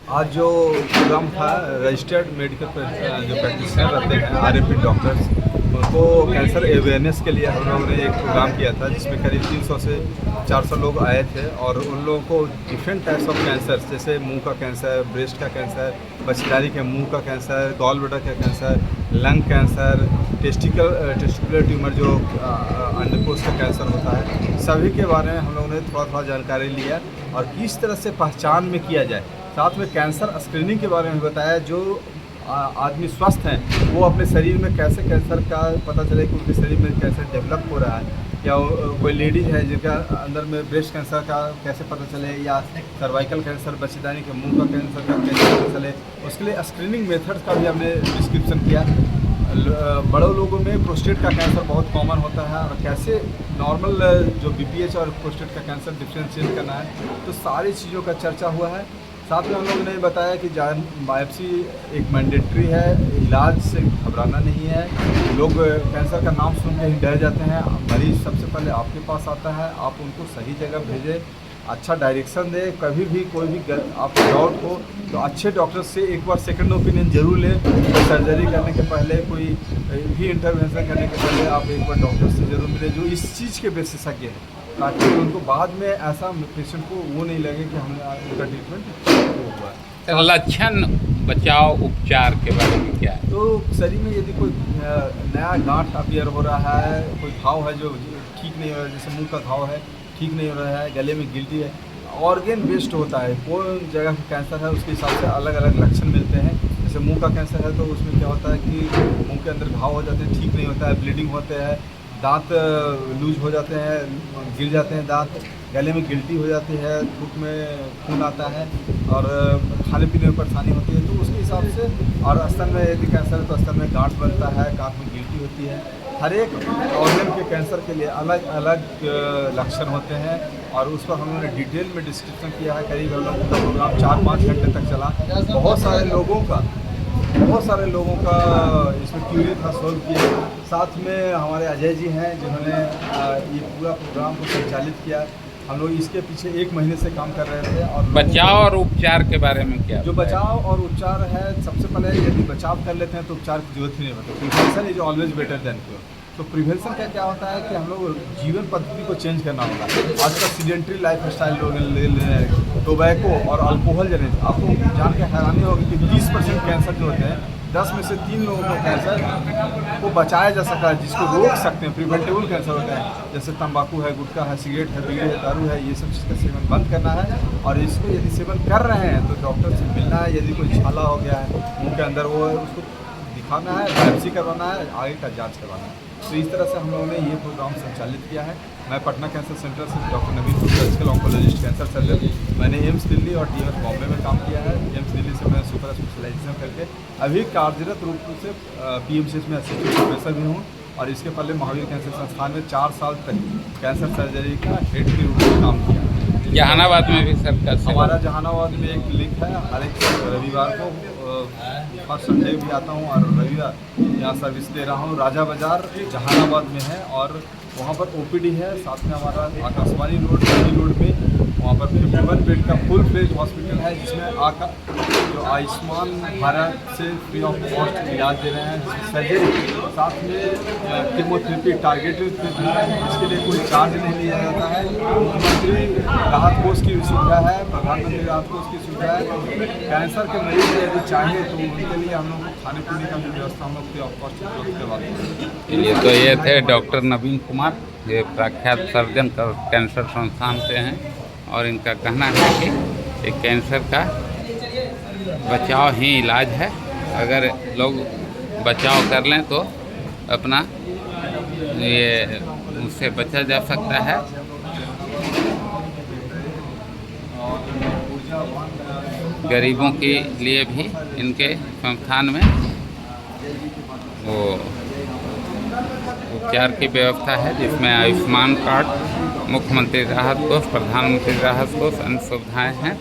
आज जो प्रोग्राम था रजिस्टर्ड मेडिकल जो प्रैक्टिशनर रहते हैं RMP डॉक्टर्स, उनको कैंसर अवेयरनेस के लिए हम लोगों ने एक प्रोग्राम किया था जिसमें करीब 300 से 400 लोग आए थे और उन लोगों को डिफरेंट टाइप्स ऑफ कैंसर जैसे मुंह का कैंसर, ब्रेस्ट का कैंसर, बच्चेदानी के मुंह का कैंसर, गॉल ब्लैडर का cancer, lung cancer, testicular tumour जो अंडकोश का कैंसर होता है, सभी के बारे में हम लोगों ने थोड़ा थोड़ा जानकारी लिया और किस तरह से पहचान में किया जाए। साथ में कैंसर स्क्रीनिंग के बारे में बताया, जो आदमी स्वस्थ हैं वो अपने शरीर में कैसे कैंसर का पता चले कि उनके शरीर में कैंसर डेवलप हो रहा है, या कोई लेडीज़ है जिनका अंदर में ब्रेस्ट कैंसर का कैसे पता चले, या सर्वाइकल कैंसर, बच्चेदानी के मुंह का कैंसर का कैसे पता चले, उसके लिए स्क्रीनिंग मेथड्स का भी हमने डिस्क्रिप्शन किया। बड़ों लोगों में प्रोस्टेट का कैंसर बहुत कॉमन होता है और कैसे नॉर्मल जो BPH और प्रोस्टेट का कैंसर डिफ्रेंशिएट करना है, तो सारी चीज़ों का चर्चा हुआ है। साथ में हम लोगों ने बताया कि बायोप्सी एक मैंडेटरी है, इलाज से घबराना नहीं है। लोग कैंसर का नाम सुन के ही डर जाते हैं। मरीज़ सबसे पहले आपके पास आता है, आप उनको सही जगह भेजें, अच्छा डायरेक्शन दें। कभी भी कोई भी आपको डाउट हो तो अच्छे डॉक्टर से एक बार सेकंड ओपिनियन जरूर लें। सर्जरी करने के पहले, कोई भी इंटरवेंशन करने के पहले आप एक बार डॉक्टर से ज़रूर मिलें जो इस चीज़ के विशेषज्ञ हैं, ताकि उनको बाद में ऐसा पेशेंट को वो नहीं लगे कि हमने उनका ट्रीटमेंट हुआ है। लक्षण बचाव उपचार के बारे में क्या है? तो शरीर में यदि कोई नया गांठ अपीयर हो रहा है, कोई घाव है जो ठीक नहीं हो रहा है, जैसे मुंह का घाव है ठीक नहीं हो रहा है, गले में गिल्टी है, ऑर्गेन बेस्ड होता है, कौन जगह का कैंसर है उसके हिसाब से अलग अलग लक्षण मिलते हैं। जैसे मुंह का कैंसर है तो उसमें क्या होता है कि मुंह के अंदर घाव हो जाते हैं, ठीक नहीं होता है, ब्लीडिंग होते हैं, दांत लूज हो जाते हैं, गिर जाते हैं दांत, गले में गिल्टी हो जाती है, थूक में खून आता है और खाने पीने में परेशानी होती है। तो उसके हिसाब से, और स्तन में यदि कैंसर है तो स्तन में गांठ बनता है, कान में गिल्टी होती है। हर एक ऑर्गन के कैंसर के लिए अलग अलग लक्षण होते हैं और उस पर हम लोगों ने डिटेल में डिस्क्रिप्शन किया है। करीब हम लोग का प्रोग्राम 4-5 घंटे तक चला। बहुत सारे लोगों का इसमें क्यूरी था, सोल्व किया। साथ में हमारे अजय जी हैं जिन्होंने ये पूरा प्रोग्राम को संचालित किया। हम लोग इसके पीछे 1 महीने से काम कर रहे थे। और बचाव और उपचार के बारे में क्या? जो बचाव और उपचार है, सबसे पहले यदि बचाव कर लेते हैं तो उपचार की जरूरत ही नहीं होती। Prevention is always better than cure. तो प्रिवेंशन का क्या होता है कि हम लोग जीवन पद्धति को चेंज करना होगा। आज का सीडेंट्री लाइफ स्टाइल लोग ले रहे हैं, टोबैको और अल्कोहल जने, आपको जान के हैरानी होगी कि 30% कैंसर जो होते हैं, 10 में से 3 लोगों को कैंसर को बचाया जा सकता है, जिसको रोक सकते हैं। प्रिवेंटेबल कैंसर होता है, जैसे तंबाकू है, गुटखा है, सिगरेट है, बीड़ी है, दारू है, ये सब चीज़ का सेवन बंद करना है। और इसको यदि सेवन कर रहे हैं तो डॉक्टर से मिलना है। यदि कोई छाला हो गया है मुंह के अंदर, वो उसको दिखाना है, बायोप्सी करवाना है, आगे का जांच करवाना है। तो इस तरह से हम लोगों ने ये प्रोग्राम संचालित किया है। मैं पटना कैंसर सेंटर से डॉक्टर नवीन सर्जिकल ऑन्कोलॉजिस्ट, कैंसर सर्जन। मैंने एम्स दिल्ली और DMS बॉम्बे में काम किया है। एम्स दिल्ली से मैं सुपर स्पेशलाइजेशन करके अभी कार्यरत रूप से PMCH में असिस्टेंट प्रोफेसर भी हूँ और इसके पहले महावीर कैंसर संस्थान में 4 साल तक कैंसर सर्जरी का हेड के रूप में काम किया। जहानाबाद में भी सरकार हमारा जहानाबाद में एक लिंक है, हर एक रविवार को फर्स्ट संडे भी आता हूँ और रविवार यहाँ सर्विस दे रहा हूँ। राजा बाज़ार जहानाबाद में है और वहाँ पर OPD है। साथ में हमारा आकाशवाणी रोड पे वहाँ पर 51 बेड का फुल फ्लेज हॉस्पिटल है, जिसमें जो आयुष्मान भारत से फ्री ऑफ कॉस्ट इलाज दे रहे हैं, जिसमें सर्जरी, साथ में कीमोथेरेपी, टारगेटेड थेरेपी है, इसके लिए कोई चार्ज नहीं लिया जाता है। मुख्यमंत्री राहत कोष की सुविधा है, प्रधानमंत्री राहत कोष की सुविधा है। कैंसर के मरीज यदि चाहें तो उनके लिए हम लोग को खाने पीने का भी व्यवस्था हम लोग फ्री ऑफ कॉस्ट उपलब्ध करवाते हैं। चलिए, तो ये थे डॉक्टर नवीन कुमार, ये प्रख्यात सर्जन कैंसर संस्थान से हैं और इनका कहना है कि ये कैंसर का बचाव ही इलाज है। अगर लोग बचाव कर लें तो अपना ये उससे बचा जा सकता है। गरीबों के लिए भी इनके संस्थान में वो उपचार की व्यवस्था है, जिसमें आयुष्मान कार्ड, मुख्यमंत्री राहत कोष, प्रधानमंत्री राहत कोष, अन्य सुविधाएँ हैं।